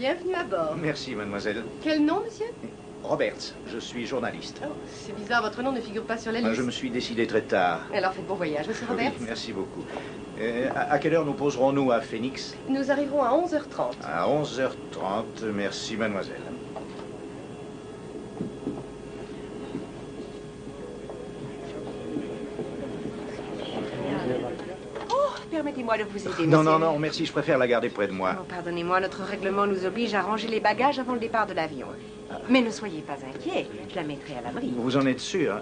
Bienvenue à bord. Merci, mademoiselle. Quel nom, monsieur? Roberts, je suis journaliste. Oh, c'est bizarre, votre nom ne figure pas sur la liste. Je me suis décidé très tard. Alors faites bon voyage, monsieur Roberts. Oui, merci beaucoup. À quelle heure nous poserons-nous à Phoenix? Nous arriverons à 11h30. À 11h30, merci, mademoiselle. Permettez-moi de vous aider, Non, monsieur. non, non, merci, je préfère la garder près de moi. Oh, pardonnez-moi, notre règlement nous oblige à ranger les bagages avant le départ de l'avion. Mais ne soyez pas inquiets, je la mettrai à l'abri. Vous en êtes sûr?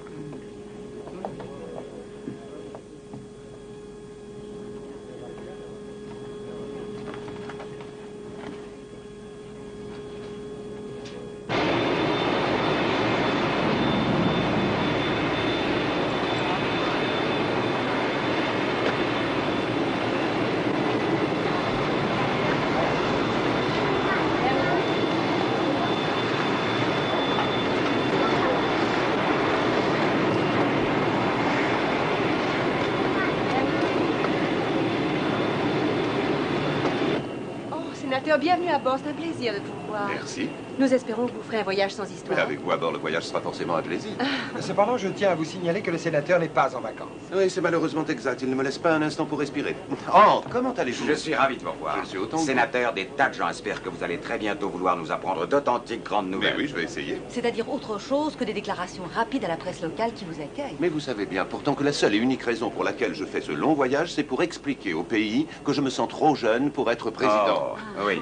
Bienvenue à bord, c'est un plaisir de vous voir. Merci. Nous espérons que vous ferez un voyage sans histoire. Mais avec vous à bord, le voyage sera forcément un plaisir. Cependant, je tiens à vous signaler que le sénateur n'est pas en vacances. Oui, c'est malheureusement exact. Il ne me laisse pas un instant pour respirer. Entre, comment allez-vous? Je suis ravi de vous revoir. Je suis autant que vous. Sénateur, des tas de gens espèrent que vous allez très bientôt vouloir nous apprendre d'authentiques grandes nouvelles. Mais oui, je vais essayer. C'est-à-dire autre chose que des déclarations rapides à la presse locale qui vous accueille. Mais vous savez bien, pourtant que la seule et unique raison pour laquelle je fais ce long voyage, c'est pour expliquer au pays que je me sens trop jeune pour être président. Oh, oui.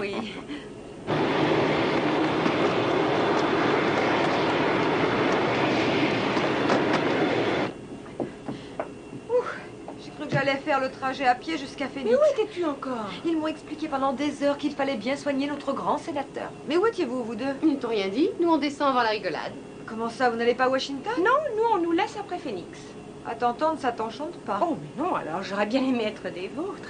J'ai cru que j'allais faire le trajet à pied jusqu'à Phoenix. Mais où étais-tu encore? Ils m'ont expliqué pendant des heures qu'il fallait bien soigner notre grand sénateur. Mais où étiez-vous, vous deux? Ils ne t'ont rien dit. Nous, on descend avant la rigolade. Comment ça, vous n'allez pas à Washington? Non, nous, on nous laisse après Phoenix. À t'entendre, ça t'enchante pas. Oh, mais non, alors j'aurais bien aimé être des vôtres.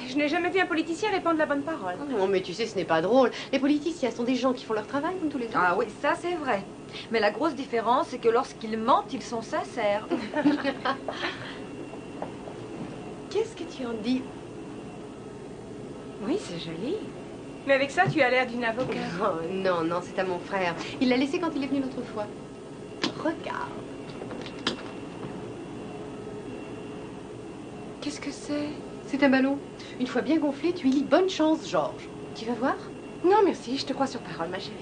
Je n'ai jamais vu un politicien répandre la bonne parole. Non, mais tu sais, ce n'est pas drôle. Les politiciens sont des gens qui font leur travail comme tous les autres. Ah oui, ça c'est vrai. Mais la grosse différence, c'est que lorsqu'ils mentent, ils sont sincères. Qu'est-ce que tu en dis? Oui, c'est joli. Mais avec ça, tu as l'air d'une avocate. Oh, non, non, c'est à mon frère. Il l'a laissé quand il est venu l'autre fois. Regarde. Qu'est-ce que c'est? C'est un ballon. Une fois bien gonflé, tu y lis bonne chance, Georges. Tu vas voir? Non, merci, je te crois sur parole, ma chérie.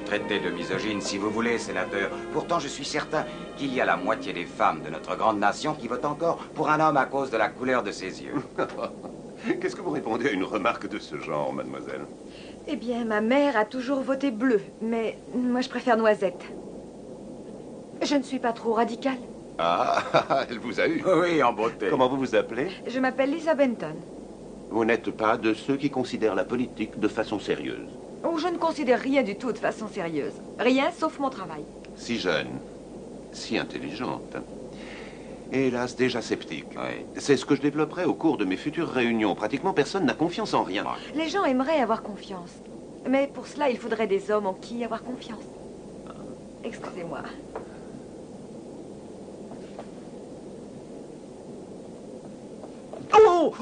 Traiter de misogyne si vous voulez, sénateur. Pourtant, je suis certain qu'il y a la moitié des femmes de notre grande nation qui votent encore pour un homme à cause de la couleur de ses yeux. Qu'est-ce que vous répondez à une remarque de ce genre, mademoiselle? Eh bien, ma mère a toujours voté bleu, mais moi je préfère noisette. Je ne suis pas trop radicale. Ah, elle vous a eu. Oui, en beauté. Comment vous vous appelez? Je m'appelle Lisa Benton. Vous n'êtes pas de ceux qui considèrent la politique de façon sérieuse. Oh, je ne considère rien du tout de façon sérieuse. Rien sauf mon travail. Si jeune, si intelligente. Et hélas, déjà sceptique. Oui. C'est ce que je développerai au cours de mes futures réunions. Pratiquement personne n'a confiance en rien. Les gens aimeraient avoir confiance. Mais pour cela, il faudrait des hommes en qui avoir confiance. Excusez-moi. Oh!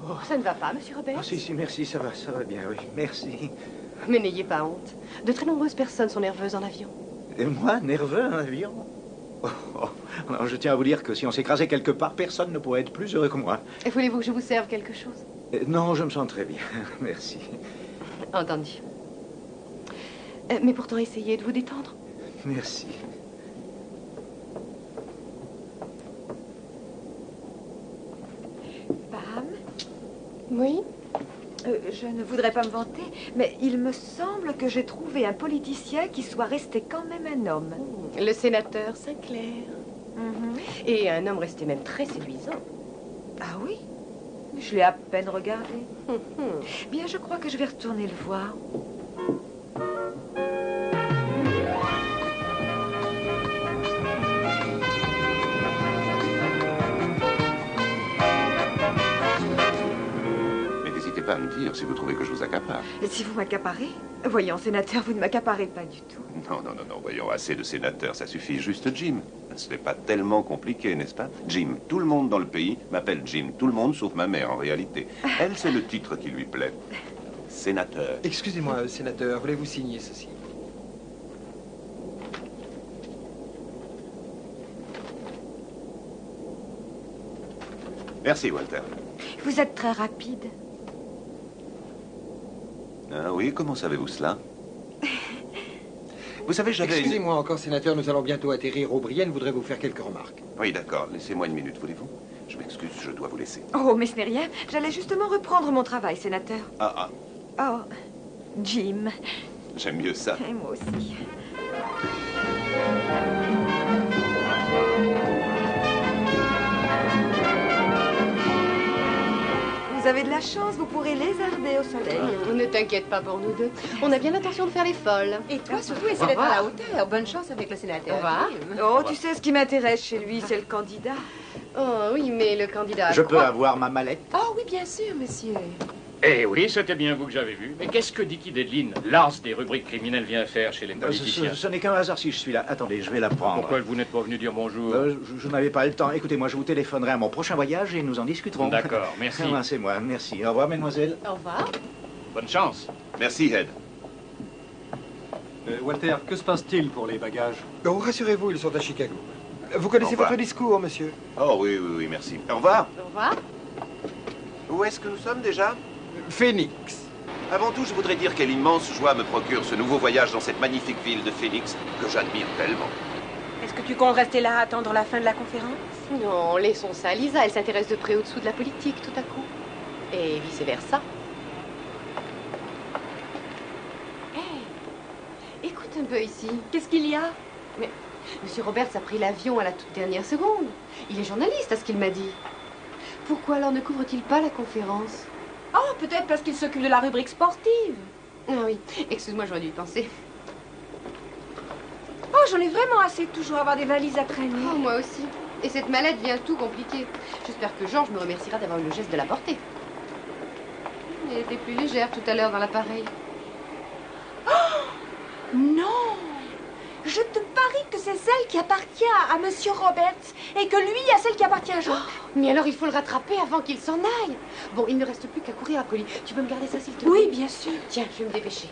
Oh, ça ne va pas, monsieur Robert? Ah, si, merci, ça va bien, oui, merci. Mais n'ayez pas honte. De très nombreuses personnes sont nerveuses en avion. Et moi, nerveux en avion? Alors, je tiens à vous dire que si on s'écrasait quelque part, personne ne pourrait être plus heureux que moi. Et voulez-vous que je vous serve quelque chose? Non, je me sens très bien, merci. Entendu. Mais pourtant, essayez de vous détendre. Merci. Pam? Oui? Je ne voudrais pas me vanter, mais il me semble que j'ai trouvé un politicien qui soit resté quand même un homme. Le sénateur Sinclair. Et un homme resté même très séduisant. Ah oui? Je l'ai à peine regardé. Bien, je crois que je vais retourner le voir. Mais n'hésitez pas à me dire si vous trouvez que je vous accapare. Et si vous m'accaparez? Voyons, sénateur, vous ne m'accaparez pas du tout. Non, voyons, assez de sénateurs, ça suffit juste Jim. Ce n'est pas tellement compliqué, n'est-ce pas? Jim, tout le monde dans le pays m'appelle Jim. Tout le monde, sauf ma mère, en réalité. Elle, c'est le titre qui lui plaît. Sénateur. Excusez-moi, sénateur, voulez-vous signer ceci? Merci, Walter. Vous êtes très rapide. Ah oui, comment savez-vous cela? Vous savez, j'avais... Excusez-moi encore, sénateur, nous allons bientôt atterrir. O'Brien voudrait vous faire quelques remarques. Oui, d'accord. Laissez-moi une minute, voulez-vous? Je m'excuse, je dois vous laisser. Oh, mais ce n'est rien. J'allais justement reprendre mon travail, sénateur. Ah, Oh, Jim. j'aime mieux ça. Et moi aussi. Vous avez de la chance, vous pourrez lézarder au soleil. Ne t'inquiète pas pour nous deux. On a bien l'intention de faire les folles. Et toi, surtout, essaie d'être à la hauteur. Bonne chance avec le sénateur. Au revoir. Oh, tu sais, ce qui m'intéresse chez lui, c'est le candidat. Oh oui, mais le candidat... Je peux avoir ma mallette? Oh oui, bien sûr, monsieur. Eh oui, c'était bien vous que j'avais vu. Mais qu'est-ce que Dickie Dedline, l'ars des rubriques criminelles, vient faire chez les politiciens? Ce n'est qu'un hasard si je suis là. Attendez, je vais la prendre. Pourquoi vous n'êtes pas venu dire bonjour? Je n'avais pas le temps. Écoutez, moi, je vous téléphonerai à mon prochain voyage et nous en discuterons. D'accord, merci. C'est moi, merci. Au revoir, mesdemoiselles. Au revoir. Bonne chance. Merci, Ed. Walter, que se passe-t-il pour les bagages? Oh, rassurez-vous, ils sont à Chicago. Vous connaissez votre discours, monsieur? Oh oui, merci. Au revoir. Au revoir. Où est-ce que nous sommes déjà? Phoenix. Avant tout, je voudrais dire quelle immense joie me procure ce nouveau voyage dans cette magnifique ville de Phoenix que j'admire tellement. Est-ce que tu comptes rester là à attendre la fin de la conférence? Non, laissons ça à Lisa. Elle s'intéresse de près au-dessous de la politique, tout à coup. Et vice-versa. Hé, écoute un peu ici. Qu'est-ce qu'il y a? Mais Monsieur Roberts a pris l'avion à la toute dernière seconde. Il est journaliste, à ce qu'il m'a dit. Pourquoi alors ne couvre-t-il pas la conférence? Oh, peut-être parce qu'il s'occupe de la rubrique sportive. Ah oui, excuse-moi, j'aurais dû y penser. Oh, j'en ai vraiment assez de toujours avoir des valises à traîner. Oh, moi aussi. Et cette mallette vient tout compliquer. J'espère que Georges me remerciera d'avoir eu le geste de la porter. Elle était plus légère tout à l'heure dans l'appareil. Non! Je te parie que c'est celle qui appartient à Monsieur Roberts et que lui a celle qui appartient à Georges. Mais alors il faut le rattraper avant qu'il s'en aille. Bon, il ne reste plus qu'à courir après lui. Tu peux me garder ça s'il te plaît? Oui, bien sûr. Tiens, je vais me dépêcher.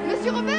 Monsieur Robert!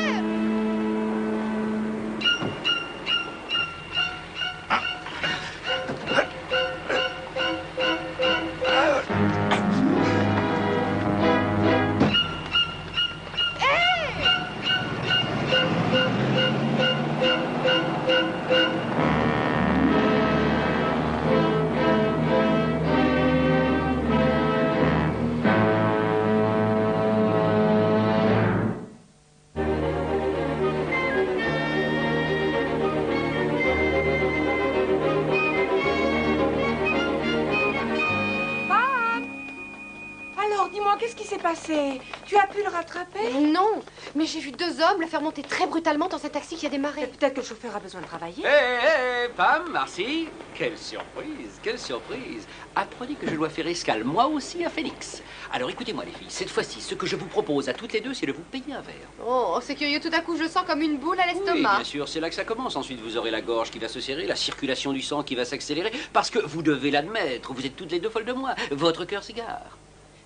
Qu'est-ce qui s'est passé? Tu as pu le rattraper? Non, mais j'ai vu deux hommes le faire monter très brutalement dans un taxi qui a démarré. Peut-être que le chauffeur a besoin de travailler. Hé, Pam, Marcy, quelle surprise, quelle surprise. Apprenez que je dois faire escale, moi aussi, à Phoenix. Alors écoutez-moi les filles, cette fois-ci, ce que je vous propose à toutes les deux, c'est de vous payer un verre. Oh, c'est curieux, tout à coup je sens comme une boule à Oui, l'estomac. bien sûr, c'est là que ça commence. Ensuite, vous aurez la gorge qui va se serrer, la circulation du sang qui va s'accélérer, parce que vous devez l'admettre, vous êtes toutes les deux folles de moi. Votre cœur s'égare.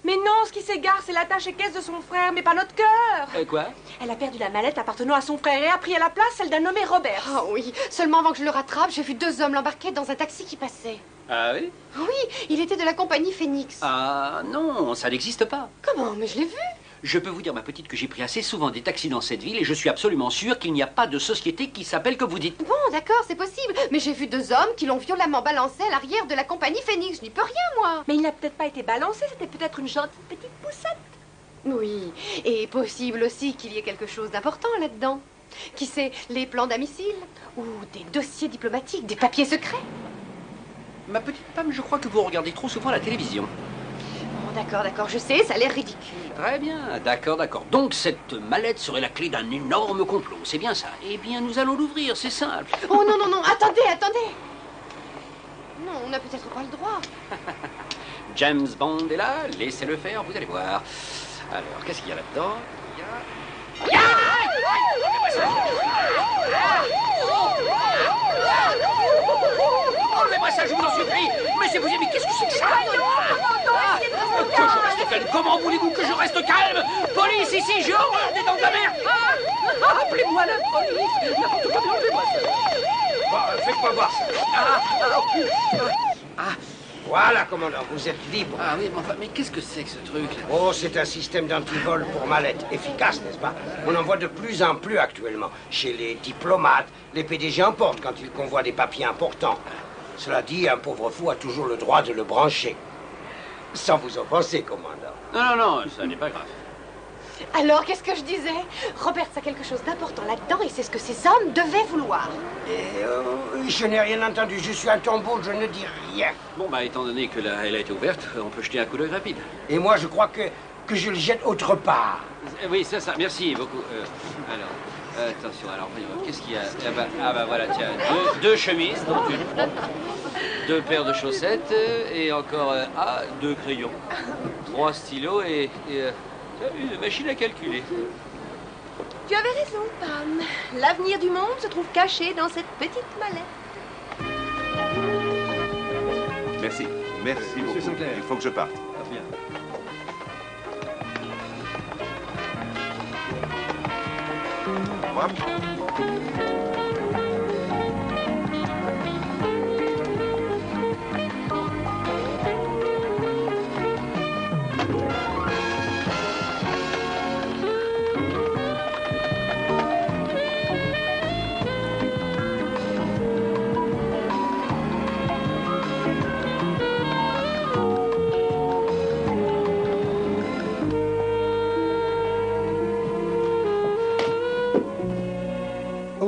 Mais non, ce qui s'égare, c'est l'attache et caisse de son frère, mais pas notre cœur. Quoi? Elle a perdu la mallette appartenant à son frère et a pris à la place celle d'un nommé Robert. Oh oui, seulement avant que je le rattrape, j'ai vu deux hommes l'embarquer dans un taxi qui passait. Ah oui? Oui, il était de la compagnie Phoenix. Ah non, ça n'existe pas. Comment? Mais je l'ai vu. Je peux vous dire, ma petite, que j'ai pris assez souvent des taxis dans cette ville et je suis absolument sûr qu'il n'y a pas de société qui s'appelle comme vous dites. Bon, d'accord, c'est possible. Mais j'ai vu 2 hommes qui l'ont violemment balancé à l'arrière de la compagnie Phoenix. Je n'y peux rien, moi. Mais il n'a peut-être pas été balancé, c'était peut-être une gentille petite poussette. Oui, et possible aussi qu'il y ait quelque chose d'important là-dedans. Qui sait, les plans d'amicile ou des dossiers diplomatiques, des papiers secrets. Ma petite femme, je crois que vous regardez trop souvent la télévision. Bon, d'accord, je sais, ça a l'air ridicule. Très bien, d'accord. Donc cette mallette serait la clé d'un énorme complot, c'est bien ça. Eh bien, nous allons l'ouvrir, c'est simple. Oh non, attendez. Non, on n'a peut-être pas le droit. James Bond est là, laissez-le faire, vous allez voir. Alors, qu'est-ce qu'il y a là-dedans? Enlevez-moi ça, je vous en supplie. Mais qu'est-ce que c'est que ça? Que je reste calme. Comment voulez-vous que je reste calme? Police, ici, j'ai horreur des dents de la mer. Appelez-moi la police. N'importe quoi, enlevez-moi ça. Faites-moi voir ça. Voilà, commandant, vous êtes libre. Ah oui, mais qu'est-ce que c'est que ce truc-là? Oh, c'est un système d'antivol pour mallettes. Efficace, n'est-ce pas? On en voit de plus en plus actuellement. Chez les diplomates, les PDG en portent quand ils convoient des papiers importants. Cela dit, un pauvre fou a toujours le droit de le brancher. Sans vous offenser, commandant. Non, ça n'est pas grave. Alors, qu'est-ce que je disais? Roberts a quelque chose d'important là-dedans et c'est ce que ces hommes devaient vouloir. Je n'ai rien entendu, je suis un tombeau, je ne dis rien. Bon, étant donné que elle a été ouverte, on peut jeter un coup d'œil rapide. Et moi, je crois que je le jette autre part. Oui, c'est ça, merci beaucoup. Alors, attention, alors, voyons voir, qu'est-ce qu'il y a? Voilà, tiens, 2 chemises, dont une propre, 2 paires de chaussettes, et encore 2 crayons, 3 stylos et une machine à calculer. Tu avais raison, Pam. L'avenir du monde se trouve caché dans cette petite mallette. Merci beaucoup. Sinclair. Il faut que je parte. Bien. Au revoir.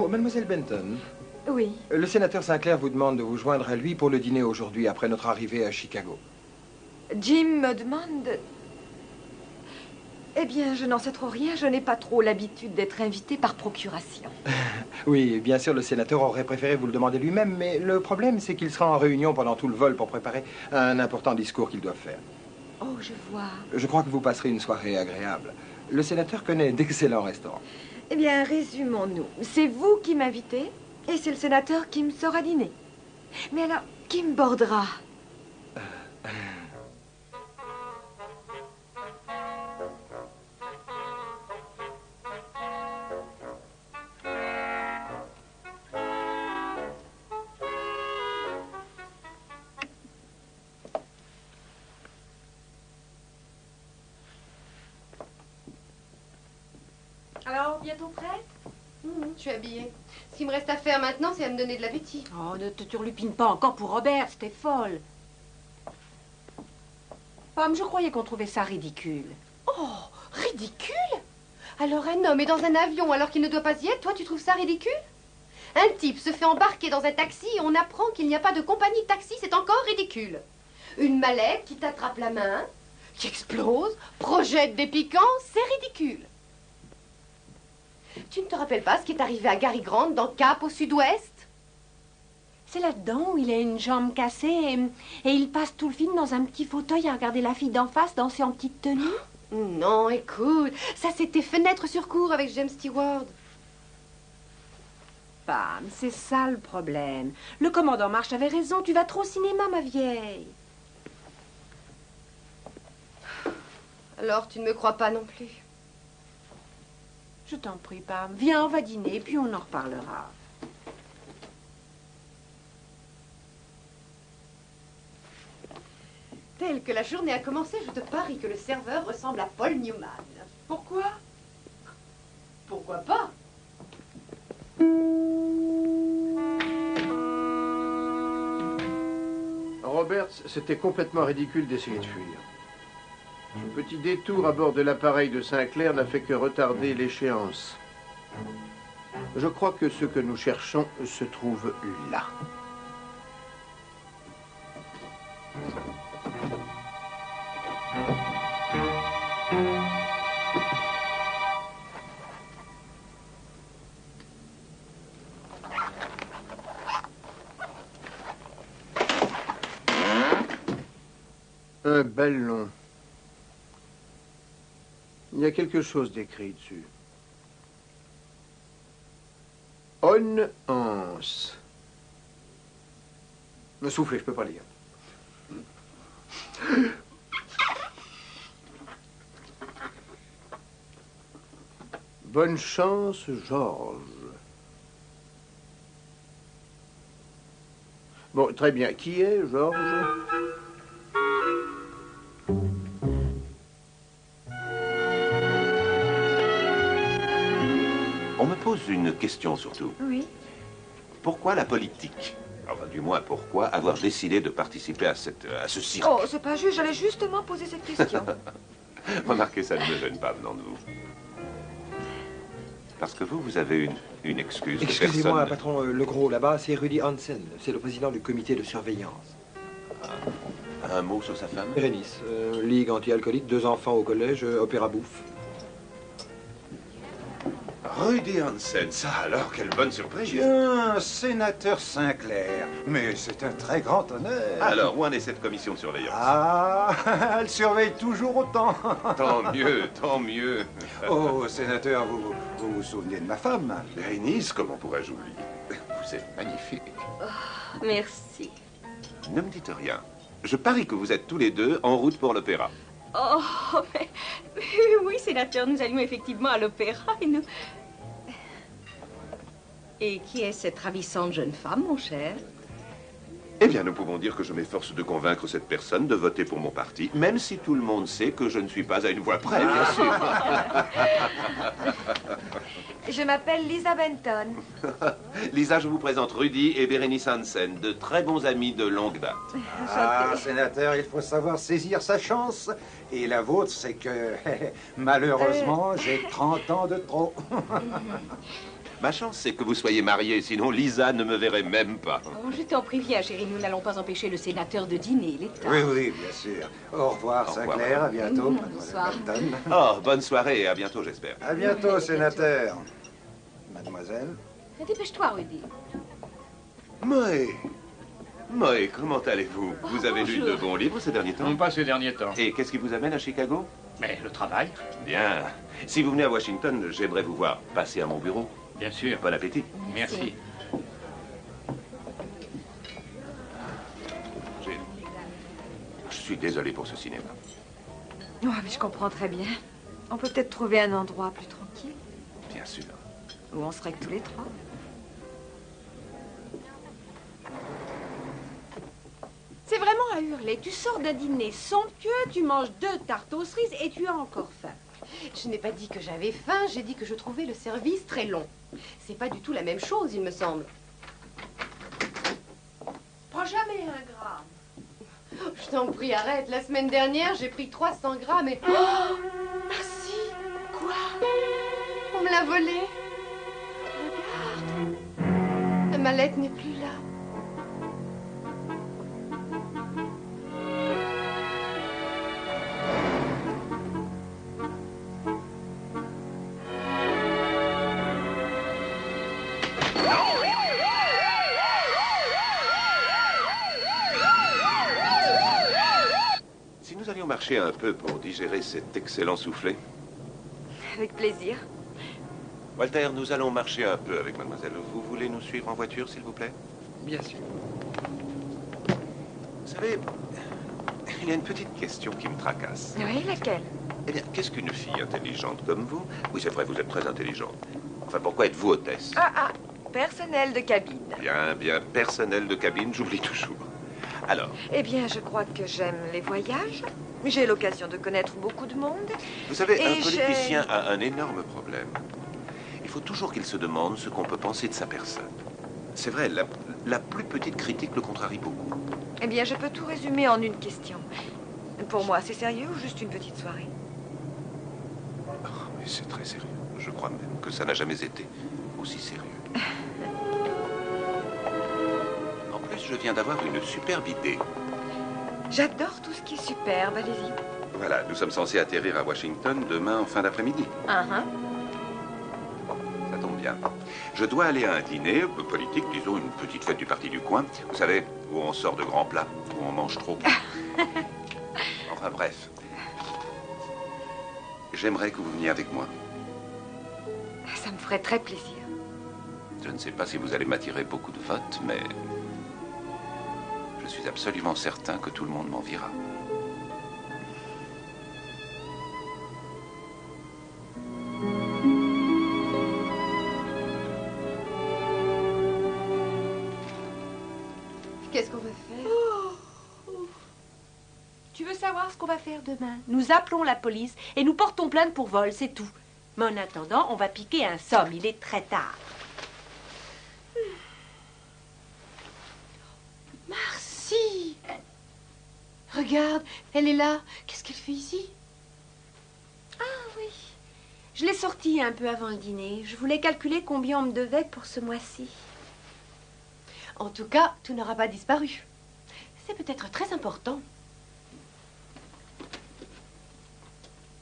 Mademoiselle Benton. Oui. Le sénateur Sinclair vous demande de vous joindre à lui pour le dîner aujourd'hui, après notre arrivée à Chicago. Jim me demande... Eh bien, je n'en sais trop rien. Je n'ai pas trop l'habitude d'être invitée par procuration. Oui, bien sûr, le sénateur aurait préféré vous le demander lui-même, mais le problème, c'est qu'il sera en réunion pendant tout le vol pour préparer un important discours qu'il doit faire. Oh, je vois. Je crois que vous passerez une soirée agréable. Le sénateur connaît d'excellents restaurants. Eh bien, résumons-nous. C'est vous qui m'invitez et c'est le sénateur qui me sera dîner. Mais alors, qui me bordera? Alors, bientôt prête? Je suis habillée. Ce qu'il me reste à faire maintenant, c'est à me donner de l'appétit. Oh, ne te turlupine pas encore pour Robert, t'es folle. Pomme, je croyais qu'on trouvait ça ridicule. Oh, ridicule? Alors un homme est dans un avion alors qu'il ne doit pas y être, toi tu trouves ça ridicule? Un type se fait embarquer dans un taxi et on apprend qu'il n'y a pas de compagnie de taxi, c'est encore ridicule. Une mallette qui t'attrape la main, qui explose, projette des piquants, c'est ridicule. Tu ne te rappelles pas ce qui est arrivé à Gary Grant dans Cap au sud-ouest? C'est là-dedans où il a une jambe cassée et il passe tout le film dans un petit fauteuil à regarder la fille d'en face danser en petite tenue. Non, écoute, ça c'était Fenêtre sur cour avec James Stewart. Pam, c'est ça le problème. Le commandant Marsh avait raison, tu vas trop au cinéma, ma vieille. Alors tu ne me crois pas non plus? Je t'en prie, Pam. Viens, on va dîner, puis on en reparlera. T'es peine que la journée a commencé, je te parie que le serveur ressemble à Paul Newman. Pourquoi? Pourquoi pas? Roberts, c'était complètement ridicule d'essayer de fuir. Ce petit détour à bord de l'appareil de Sinclair n'a fait que retarder l'échéance. Je crois que ce que nous cherchons se trouve là. Un bel nom. Il y a quelque chose d'écrit dessus. On-ans. Me soufflez, je peux pas lire. Bonne chance, Georges. Bon, très bien. Qui est Georges? On me pose une question surtout. Oui. Pourquoi la politique? Enfin, du moins, pourquoi avoir décidé de participer à ce cirque? Oh, c'est pas juste, j'allais justement poser cette question. Remarquez, ça ne me gêne pas venant de vous. Parce que vous avez une excuse. Excusez-moi, patron, le gros là-bas, c'est Rudy Hansen. C'est le président du comité de surveillance. Un mot sur sa femme? Bérénice, ligue anti-alcoolique, 2 enfants au collège, opéra bouffe. Rudy Hansen, ça alors, quelle bonne surprise. Tiens, sénateur Sinclair. Mais c'est un très grand honneur. Alors, où en est cette commission de surveillance? Ah, elle surveille toujours autant. Tant mieux, tant mieux. Oh, sénateur, vous vous souvenez de ma femme? Bérénice, comment pourrais-je oublier? Vous êtes magnifique. Oh, merci. Ne me dites rien. Je parie que vous êtes tous les deux en route pour l'opéra. Oh, mais oui, sénateur, nous allions effectivement à l'opéra et nous... Et qui est cette ravissante jeune femme, mon cher? Eh bien, nous pouvons dire que je m'efforce de convaincre cette personne de voter pour mon parti, même si tout le monde sait que je ne suis pas à une voix près, bien sûr. Je m'appelle Lisa Benton. Lisa, je vous présente Rudy et Bérénice Hansen, de très bons amis de longue date. Ah, sénateur, il faut savoir saisir sa chance. Et la vôtre, c'est que, malheureusement, j'ai 30 ans de trop. Ma chance, c'est que vous soyez mariés, sinon Lisa ne me verrait même pas. Oh, je t'en préviens, chérie, nous n'allons pas empêcher le sénateur de dîner, il est tard. Oui, oui, bien sûr. Au revoir, Sinclair, à bientôt. Bonsoir. Oh, bonne soirée et à bientôt, j'espère. À bientôt, sénateur. Mademoiselle. Dépêche-toi, Rudy. Moé, comment allez-vous? Vous avez lu de bons livres ces derniers temps? Pas ces derniers temps. Et qu'est-ce qui vous amène à Chicago? Mais le travail. Bien. Si vous venez à Washington, j'aimerais vous voir passer à mon bureau. Bien sûr. Bon appétit. Merci. Je suis désolé pour ce cinéma. Oh, mais je comprends très bien. On peut peut-être trouver un endroit plus tranquille. Bien sûr. Où on serait que tous les trois. C'est vraiment à hurler. Tu sors d'un dîner somptueux, tu manges 2 tartes aux cerises et tu as encore faim. Je n'ai pas dit que j'avais faim, j'ai dit que je trouvais le service très long. C'est pas du tout la même chose, il me semble. Prends jamais 1 gramme. Je t'en prie, arrête. La semaine dernière, j'ai pris 300 grammes et... Oh, merci. Quoi? On me l'a volé. Regarde. La mallette n'est plus là. Nous allions marcher un peu pour digérer cet excellent soufflé. Avec plaisir. Walter, nous allons marcher un peu avec mademoiselle. Vous voulez nous suivre en voiture, s'il vous plaît? Bien sûr. Vous savez, il y a une petite question qui me tracasse. Oui, laquelle? Eh bien, qu'est-ce qu'une fille intelligente comme vous? Oui, c'est vrai, vous êtes très intelligente. Enfin, pourquoi êtes-vous hôtesse? Ah, personnel de cabine. Bien, personnel de cabine, j'oublie toujours. Alors? Eh bien, je crois que j'aime les voyages. J'ai l'occasion de connaître beaucoup de monde. Vous savez, un Et politicien a un énorme problème. Il faut toujours qu'il se demande ce qu'on peut penser de sa personne. C'est vrai, la plus petite critique le contrarie beaucoup. Eh bien, je peux tout résumer en une question. Pour moi, c'est sérieux ou juste une petite soirée? Oh, mais c'est très sérieux. Je crois même que ça n'a jamais été aussi sérieux. En plus, je viens d'avoir une superbe idée. J'adore tout ce qui est superbe, allez-y. Voilà, nous sommes censés atterrir à Washington demain en fin d'après-midi. Ça tombe bien. Je dois aller à un dîner politique, disons une petite fête du parti du coin. Vous savez, où on sort de grands plats, où on mange trop. Enfin bref. J'aimerais que vous veniez avec moi. Ça me ferait très plaisir. Je ne sais pas si vous allez m'attirer beaucoup de votes, mais je suis absolument certain que tout le monde m'enviera. Qu'est-ce qu'on va faire? Tu veux savoir ce qu'on va faire demain? Nous appelons la police et nous portons plainte pour vol, c'est tout. Mais en attendant, on va piquer un somme. Il est très tard. Marcy! Regarde, elle est là. Qu'est-ce qu'elle fait ici? Ah oui. Je l'ai sortie un peu avant le dîner. Je voulais calculer combien on me devait pour ce mois-ci. En tout cas, tout n'aura pas disparu. C'est peut-être très important.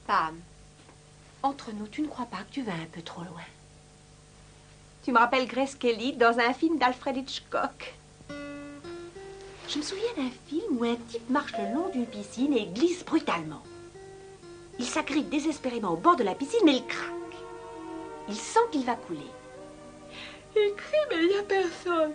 Pam, entre nous, tu ne crois pas que tu vas un peu trop loin? Tu me rappelles Grace Kelly dans un film d'Alfred Hitchcock. Je me souviens d'un film où un type marche le long d'une piscine et glisse brutalement. Il s'agrippe désespérément au bord de la piscine, mais il craque. Il sent qu'il va couler. Il crie, mais il n'y a personne.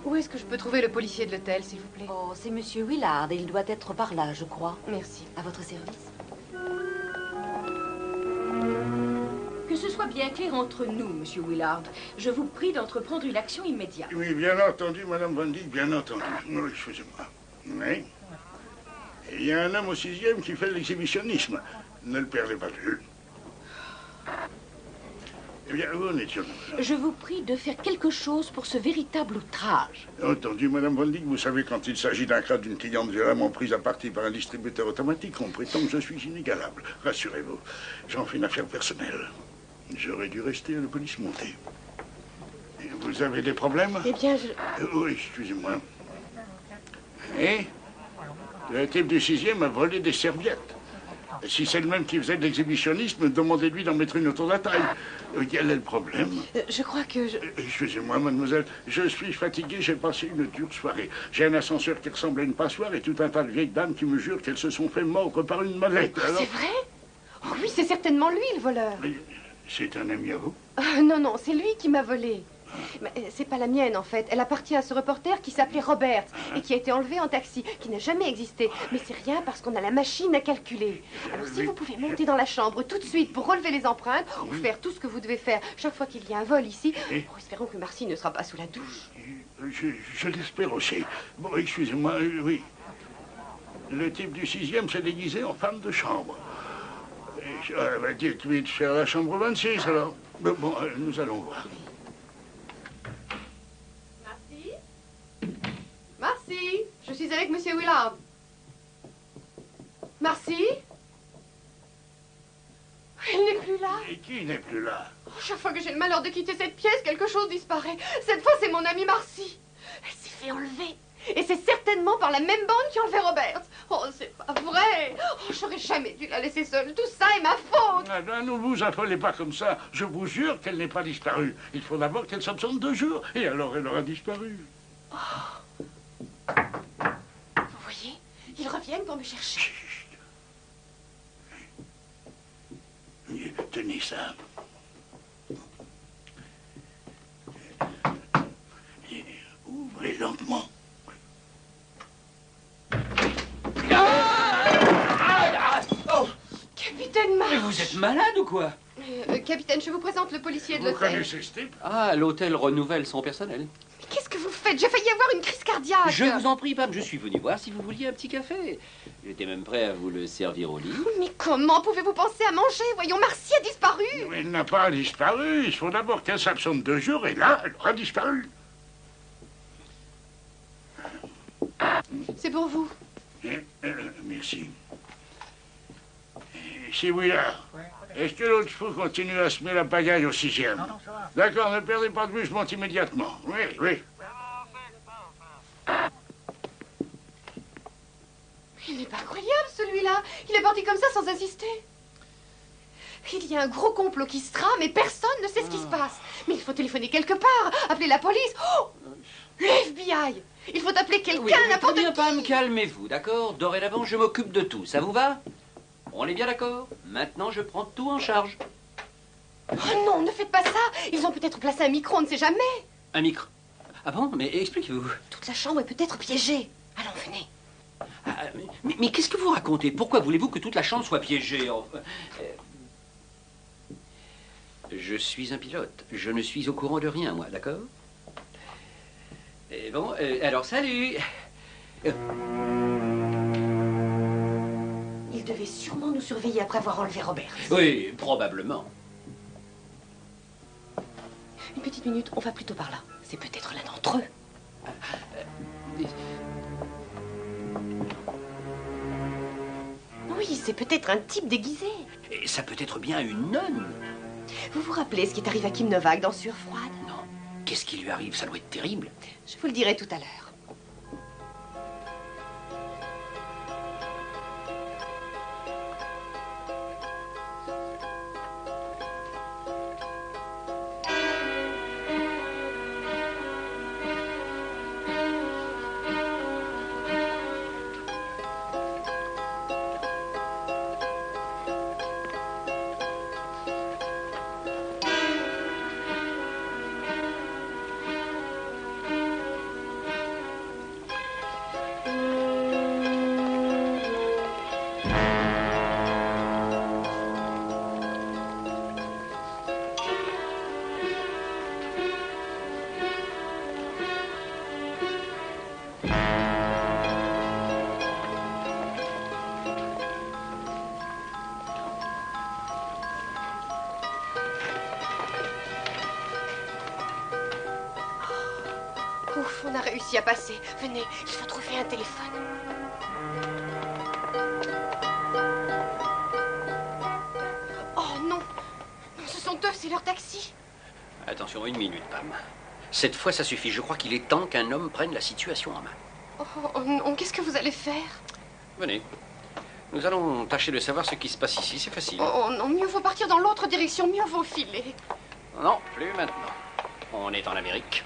Où est-ce que je peux trouver le policier de l'hôtel, s'il vous plaît? Oh, c'est Monsieur Willard et il doit être par là, je crois. Merci. À votre service. Que ce soit bien clair entre nous, Monsieur Willard. Je vous prie d'entreprendre une action immédiate. Oui, bien entendu, Madame Van Dyck, bien entendu. Oui, excusez-moi. Oui. Il y a un homme au 6e qui fait de l'exhibitionnisme. Ne le perdez pas de vue. Eh bien, où en étions-nous? Je vous prie de faire quelque chose pour ce véritable outrage. Entendu, Madame Van Dyck, vous savez, quand il s'agit d'un cas d'une cliente violemment prise à partie par un distributeur automatique, on prétend que je suis inégalable. Rassurez-vous, j'en fais une affaire personnelle. J'aurais dû rester à la police montée. Et vous avez des problèmes? Eh bien, je... Oui, excusez-moi. Et le type du 6e a volé des serviettes. Si c'est le même qui faisait de l'exhibitionnisme, demandez-lui d'en mettre une autour de la taille. Quel est le problème? Je crois que je... Excusez-moi, mademoiselle, je suis fatigué, j'ai passé une dure soirée. J'ai un ascenseur qui ressemble à une passoire et tout un tas de vieilles dames qui me jurent qu'elles se sont fait mordre par une mallette. Alors... C'est vrai? Oh oui, c'est certainement lui, le voleur. C'est un ami à vous? Non, non, c'est lui qui m'a volé. Mais c'est pas la mienne, en fait. Elle appartient à ce reporter qui s'appelait Robert et qui a été enlevé en taxi, qui n'a jamais existé. Mais c'est rien parce qu'on a la machine à calculer. Alors si vous pouvez monter dans la chambre tout de suite pour relever les empreintes ou faire tout ce que vous devez faire chaque fois qu'il y a un vol ici, espérons que Marcy ne sera pas sous la douche. Je l'espère aussi. Bon, excusez-moi, oui. Le type du 6e s'est déguisé en femme de chambre. Dites vite faire la chambre 26, alors. Bon, nous allons voir. Marcy, je suis avec Monsieur Willard. Marcy? Il n'est plus là. Et qui n'est plus là? Chaque fois que j'ai le malheur de quitter cette pièce, quelque chose disparaît. Cette fois, c'est mon amie Marcy. Elle s'est fait enlever. Et c'est certainement par la même bande qui a enlevé Robert. Oh, c'est pas vrai. Oh, j'aurais jamais dû la laisser seule. Tout ça est ma faute. Ne vous affolez pas comme ça. Je vous jure qu'elle n'est pas disparue. Il faut d'abord qu'elle s'absente 2 jours. Et alors elle aura disparu. Oh. Vous voyez, ils reviennent pour me chercher. Chut. Tenez ça. Ouvrez lentement. Capitaine March. Mais vous êtes malade ou quoi? Capitaine, je vous présente le policier de Vous l'hôtel. connaissez ce type? Ah, l'hôtel renouvelle son personnel. Mais qu'est-ce que vous faites? J'ai failli avoir une crise cardiaque. Je vous en prie, Pam, je suis venu voir si vous vouliez un petit café. J'étais même prêt à vous le servir au lit. Mais comment pouvez-vous penser à manger? Voyons, Marcy a disparu. Mais elle n'a pas disparu. Il faut d'abord qu'elle s'absente 2 jours et là, elle aura disparu. C'est pour vous. Merci. C'est Willard. Est-ce que l'autre fou continue à semer la pagaille au 6e? D'accord, ne perdez pas de vue, je monte immédiatement. Oui, oui. Il n'est pas croyable, celui-là. Il est parti comme ça sans insister. Il y a un gros complot qui se trame et personne ne sait ce qui se passe. Mais il faut téléphoner quelque part, appeler la police. Oh, le FBI. Il faut appeler quelqu'un, n'importe qui. Pam, calmez-vous, d'accord? Dorénavant, je m'occupe de tout. Ça vous va? On est bien d'accord? Maintenant, je prends tout en charge. Oh non, ne faites pas ça. Ils ont peut-être placé un micro, on ne sait jamais. Un micro? Ah bon? Mais expliquez-vous. Toute la chambre est peut-être piégée. Allons, venez. Mais qu'est-ce que vous racontez? Pourquoi voulez-vous que toute la chambre soit piégée? Je suis un pilote. Je ne suis au courant de rien, moi, d'accord? Et bon, alors salut. Ils devaient sûrement nous surveiller après avoir enlevé Robert. Oui, probablement. Une petite minute, on va plutôt par là. C'est peut-être l'un d'entre eux. Oui, c'est peut-être un type déguisé. Et ça peut être bien une nonne. Vous vous rappelez ce qui est arrivé à Kim Novak dans Sueur froide? Non. Qu'est-ce qui lui arrive? Ça doit être terrible. Je vous le dirai tout à l'heure. Ouf, on a réussi à passer. Venez, il faut trouver un téléphone. Oh non! Non, ce sont eux, c'est leur taxi. Attention, 1 minute, Pam. Cette fois, ça suffit. Je crois qu'il est temps qu'un homme prenne la situation en main. Oh non, qu'est-ce que vous allez faire? Venez. Nous allons tâcher de savoir ce qui se passe ici, c'est facile. Oh non, mieux vaut partir dans l'autre direction, mieux vaut filer. Non, plus maintenant. On est en Amérique.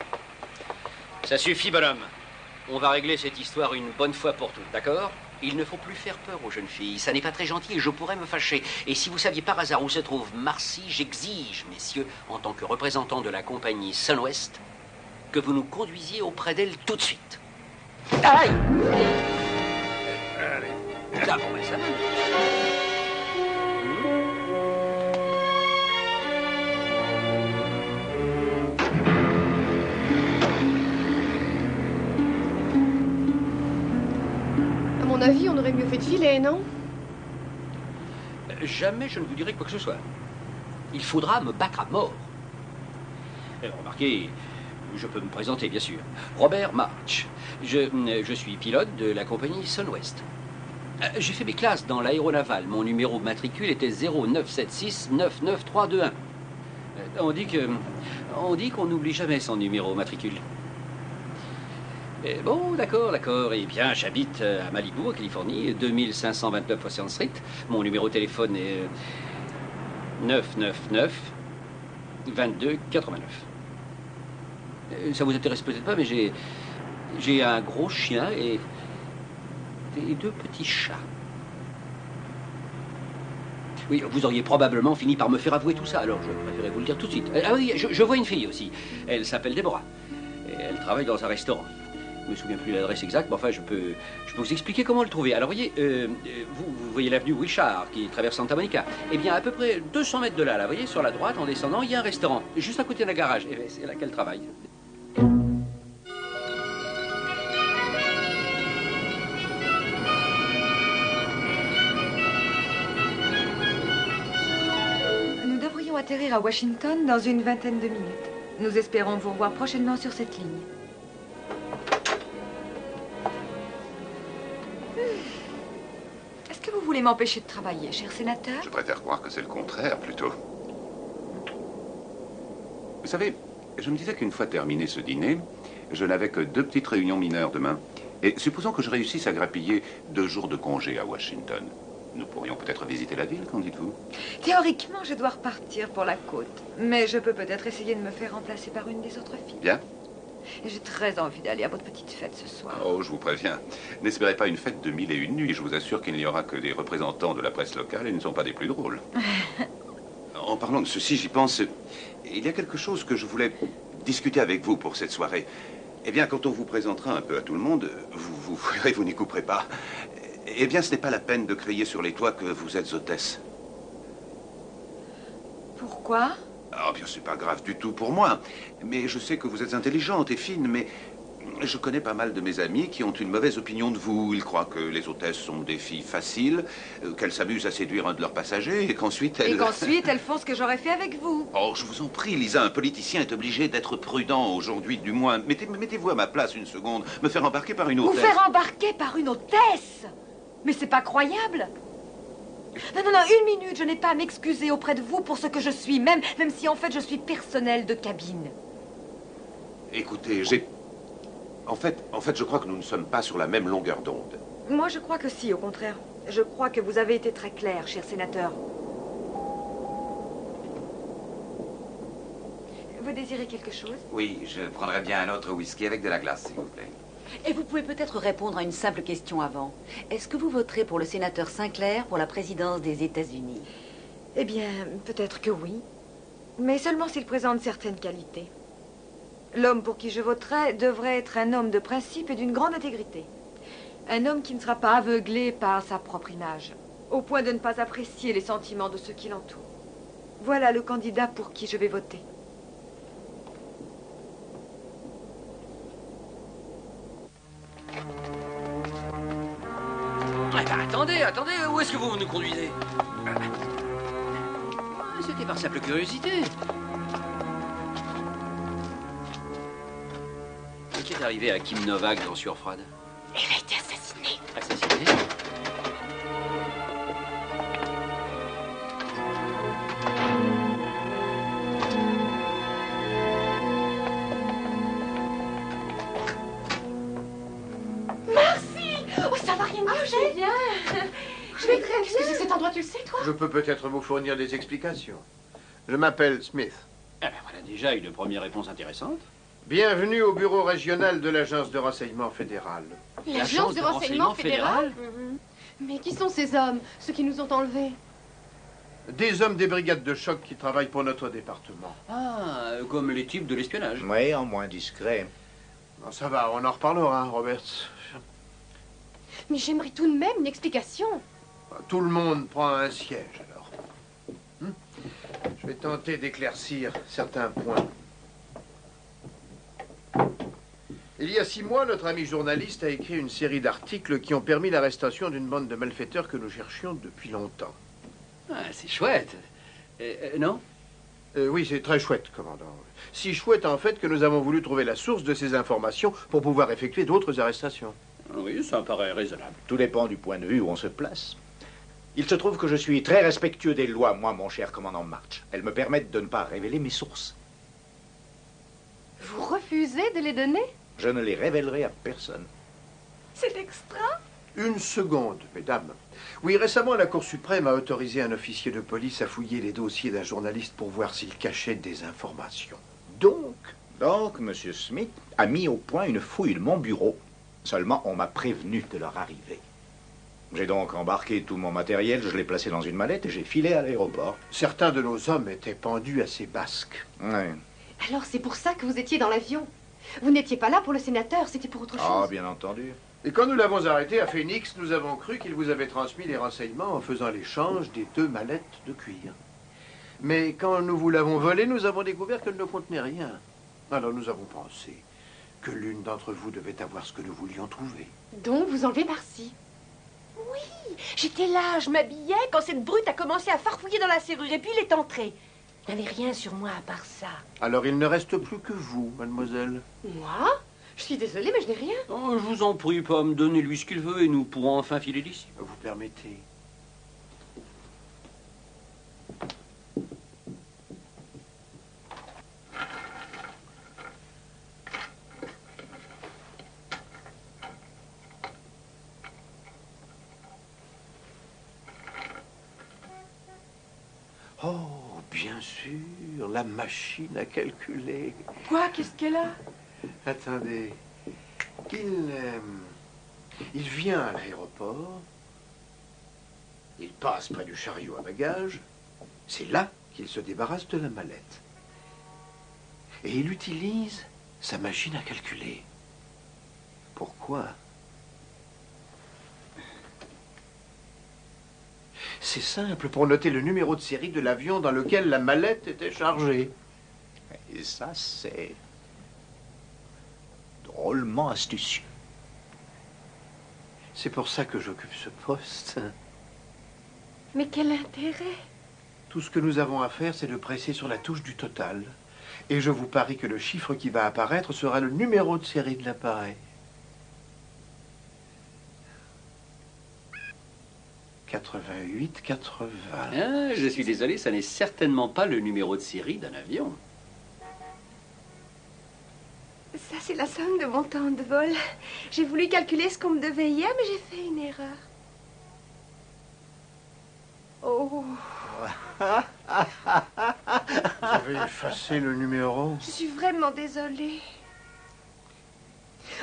Ça suffit, bonhomme. On va régler cette histoire une bonne fois pour toutes, d'accord? Il ne faut plus faire peur aux jeunes filles. Ça n'est pas très gentil et je pourrais me fâcher. Et si vous saviez par hasard où se trouve Marcy, j'exige, messieurs, en tant que représentant de la compagnie Sun-West, que vous nous conduisiez auprès d'elle tout de suite. Aïe! Allez. Ah, bon, ben, ça va. À mon avis, on aurait mieux fait de filer, non? Jamais je ne vous dirai quoi que ce soit. Il faudra me battre à mort. Remarquez, je peux me présenter, bien sûr. Robert March. Je suis pilote de la compagnie Sun-West. J'ai fait mes classes dans l'aéronaval. Mon numéro de matricule était 0976-99321. On dit qu'on n'oublie jamais son numéro matricule. Bon, d'accord. Eh bien, j'habite à Malibu, en Californie, 2529 Ocean Street. Mon numéro de téléphone est 999-2289. Ça vous intéresse peut-être pas, mais j'ai un gros chien et 2 petits chats. Oui, vous auriez probablement fini par me faire avouer tout ça, alors je préférais vous le dire tout de suite. Ah oui, je vois une fille aussi. Elle s'appelle Deborah. Et elle travaille dans un restaurant. Je ne me souviens plus l'adresse exacte, mais enfin, je peux vous expliquer comment le trouver. Alors, voyez, vous voyez l'avenue Wishart qui traverse Santa Monica. Eh bien, à peu près 200 mètres de là, vous voyez, sur la droite, en descendant, il y a un restaurant, juste à côté d'un garage. Et c'est là qu'elle travaille. Nous devrions atterrir à Washington dans une vingtaine de minutes. Nous espérons vous revoir prochainement sur cette ligne. Est-ce que vous voulez m'empêcher de travailler, cher sénateur? Je préfère croire que c'est le contraire, plutôt. Vous savez, je me disais qu'une fois terminé ce dîner, je n'avais que 2 petites réunions mineures demain. Et supposons que je réussisse à grappiller 2 jours de congé à Washington. Nous pourrions peut-être visiter la ville, qu'en dites-vous? Théoriquement, je dois repartir pour la côte. Mais je peux peut-être essayer de me faire remplacer par une des autres filles. Bien. J'ai très envie d'aller à votre petite fête ce soir. Oh, je vous préviens. N'espérez pas une fête de 1001 nuits. Je vous assure qu'il n'y aura que des représentants de la presse locale et ils ne sont pas des plus drôles. En parlant de ceci, j'y pense. Il y a quelque chose que je voulais discuter avec vous pour cette soirée. Eh bien, quand on vous présentera un peu à tout le monde, vous verrez, vous n'y couperez pas. Eh bien, ce n'est pas la peine de crier sur les toits que vous êtes hôtesse. Pourquoi? Ah, bien, c'est pas grave du tout pour moi. Mais je sais que vous êtes intelligente et fine, mais je connais pas mal de mes amis qui ont une mauvaise opinion de vous. Ils croient que les hôtesses sont des filles faciles, qu'elles s'amusent à séduire un de leurs passagers et qu'ensuite elles... Et qu'ensuite, elles font ce que j'aurais fait avec vous. Oh, je vous en prie, Lisa, un politicien est obligé d'être prudent aujourd'hui, du moins. Mettez-vous à ma place une seconde. Me faire embarquer par une hôtesse. Vous faire embarquer par une hôtesse? Mais c'est pas croyable. Non, 1 minute, je n'ai pas à m'excuser auprès de vous pour ce que je suis, même si en fait je suis personnel de cabine. Écoutez, En fait, je crois que nous ne sommes pas sur la même longueur d'onde. Moi, je crois que si, au contraire. Je crois que vous avez été très clair, cher sénateur. Vous désirez quelque chose? Oui, je prendrais bien un autre whisky avec de la glace, s'il vous plaît. Et vous pouvez peut-être répondre à une simple question avant. Est-ce que vous voterez pour le sénateur Sinclair pour la présidence des États-Unis? Eh bien, peut-être que oui. Mais seulement s'il présente certaines qualités. L'homme pour qui je voterai devrait être un homme de principe et d'une grande intégrité. Un homme qui ne sera pas aveuglé par sa propre image, au point de ne pas apprécier les sentiments de ceux qui l'entourent. Voilà le candidat pour qui je vais voter. Attendez, où est-ce que vous nous conduisez? C'était par simple curiosité. Qu'est-ce qui est arrivé à Kim Novak dans Sueur froide? Elle a été assassinée. Assassinée? Merci. Oh, ça va rien Ah, toucher. je viens. Je vais très bien. C'est cet endroit, tu le sais, toi? Je peux peut-être vous fournir des explications. Je m'appelle Smith. Eh ben voilà déjà une première réponse intéressante. Bienvenue au bureau régional de l'agence de renseignement fédéral. L'agence de renseignement fédéral? Mais qui sont ces hommes, ceux qui nous ont enlevés? Des hommes des brigades de choc qui travaillent pour notre département. Ah, comme les types de l'espionnage. Oui, en moins discret. Bon, ça va, on en reparlera, Roberts. Mais j'aimerais tout de même une explication. Tout le monde prend un siège, alors. Je vais tenter d'éclaircir certains points. Il y a 6 mois, notre ami journaliste a écrit une série d'articles qui ont permis l'arrestation d'une bande de malfaiteurs que nous cherchions depuis longtemps. Ah, c'est chouette. Non? Oui, c'est très chouette, commandant. Si chouette, en fait, que nous avons voulu trouver la source de ces informations pour pouvoir effectuer d'autres arrestations. Oui, ça me paraît raisonnable. Tout dépend du point de vue où on se place. Il se trouve que je suis très respectueux des lois, moi, mon cher commandant March. Elles me permettent de ne pas révéler mes sources. Vous refusez de les donner? Je ne les révélerai à personne. C'est extra. Une seconde, mesdames. Oui, récemment, la Cour suprême a autorisé un officier de police à fouiller les dossiers d'un journaliste pour voir s'il cachait des informations. Donc, Monsieur Smith a mis au point une fouille de mon bureau. Seulement, on m'a prévenu de leur arrivée. J'ai donc embarqué tout mon matériel, je l'ai placé dans une mallette et j'ai filé à l'aéroport. Certains de nos hommes étaient pendus à ces basques. Oui. Alors c'est pour ça que vous étiez dans l'avion. Vous n'étiez pas là pour le sénateur, c'était pour autre chose. Ah, bien entendu. Et quand nous l'avons arrêté à Phoenix, nous avons cru qu'il vous avait transmis les renseignements en faisant l'échange des 2 mallettes de cuir. Mais quand nous vous l'avons volé, nous avons découvert qu'elle ne contenait rien. Alors nous avons pensé que l'une d'entre vous devait avoir ce que nous voulions trouver. Donc vous enlevez par-ci. Oui, j'étais là, je m'habillais quand cette brute a commencé à farfouiller dans la serrure et puis il est entré. Il n'y avait rien sur moi à part ça. Alors il ne reste plus que vous, mademoiselle. Moi? Je suis désolée, mais je n'ai rien. Oh, je vous en prie, Pomme, donnez-lui ce qu'il veut et nous pourrons enfin filer d'ici. Vous permettez? Oh, bien sûr, la machine à calculer. Quoi? Qu'est-ce qu'elle a? Attendez. Il vient à l'aéroport. Il passe près du chariot à bagages. C'est là qu'il se débarrasse de la mallette. Et il utilise sa machine à calculer. Pourquoi? C'est simple, pour noter le numéro de série de l'avion dans lequel la mallette était chargée. Et ça, c'est drôlement astucieux. C'est pour ça que j'occupe ce poste. Mais quel intérêt? Tout ce que nous avons à faire, c'est de presser sur la touche du total. Et je vous parie que le chiffre qui va apparaître sera le numéro de série de l'appareil. 88, 80. Ah, je suis désolé, ça n'est certainement pas le numéro de série d'un avion. Ça, c'est la somme de mon temps de vol. J'ai voulu calculer ce qu'on me devait hier, mais j'ai fait une erreur. Oh. Vous avez effacé le numéro? Je suis vraiment désolée.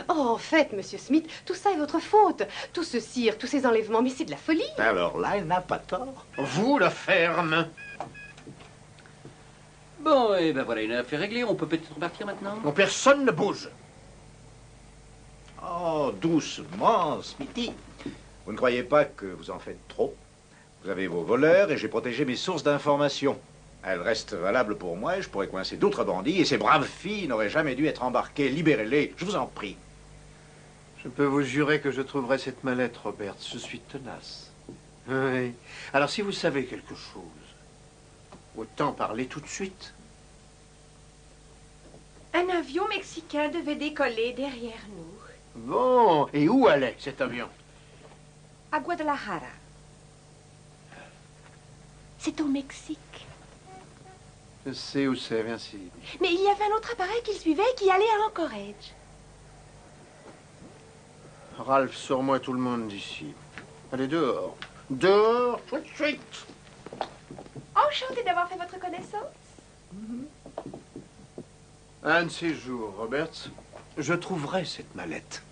Oh, en fait, Monsieur Smith, tout ça est votre faute. Tout ce cire, tous ces enlèvements, mais c'est de la folie. Alors là, elle n'a pas tort. Vous, la ferme. Bon, et ben voilà, une affaire réglée. On peut peut-être partir maintenant? Non, personne ne bouge. Oh, doucement, Smithy. Vous ne croyez pas que vous en faites trop? Vous avez vos voleurs et j'ai protégé mes sources d'information. Elles restent valables pour moi et je pourrais coincer d'autres bandits et ces braves filles n'auraient jamais dû être embarquées. Libérez-les, je vous en prie. Je peux vous jurer que je trouverai cette mallette, Robert. Je suis tenace. Oui. Alors, si vous savez quelque chose, autant parler tout de suite. Un avion mexicain devait décoller derrière nous. Bon, et où allait cet avion? À Guadalajara. C'est au Mexique. Je sais où c'est, merci. Mais il y avait un autre appareil qui le suivait et qui allait à Anchorage. Ralph, sors-moi tout le monde d'ici. Allez dehors. Dehors, tout de suite. Enchantée d'avoir fait votre connaissance. Un de ces jours, Roberts, je trouverai cette mallette.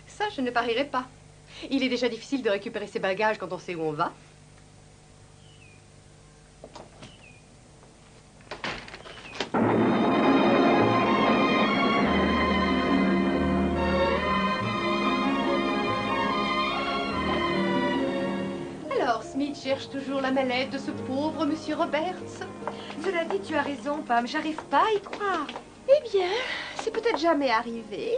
Ça, je ne parierai pas. Il est déjà difficile de récupérer ses bagages quand on sait où on va. Alors, Smith cherche toujours la mallette de ce pauvre monsieur Roberts. Cela dit, tu as raison, Pam. J'arrive pas à y croire. Eh bien, c'est peut-être jamais arrivé.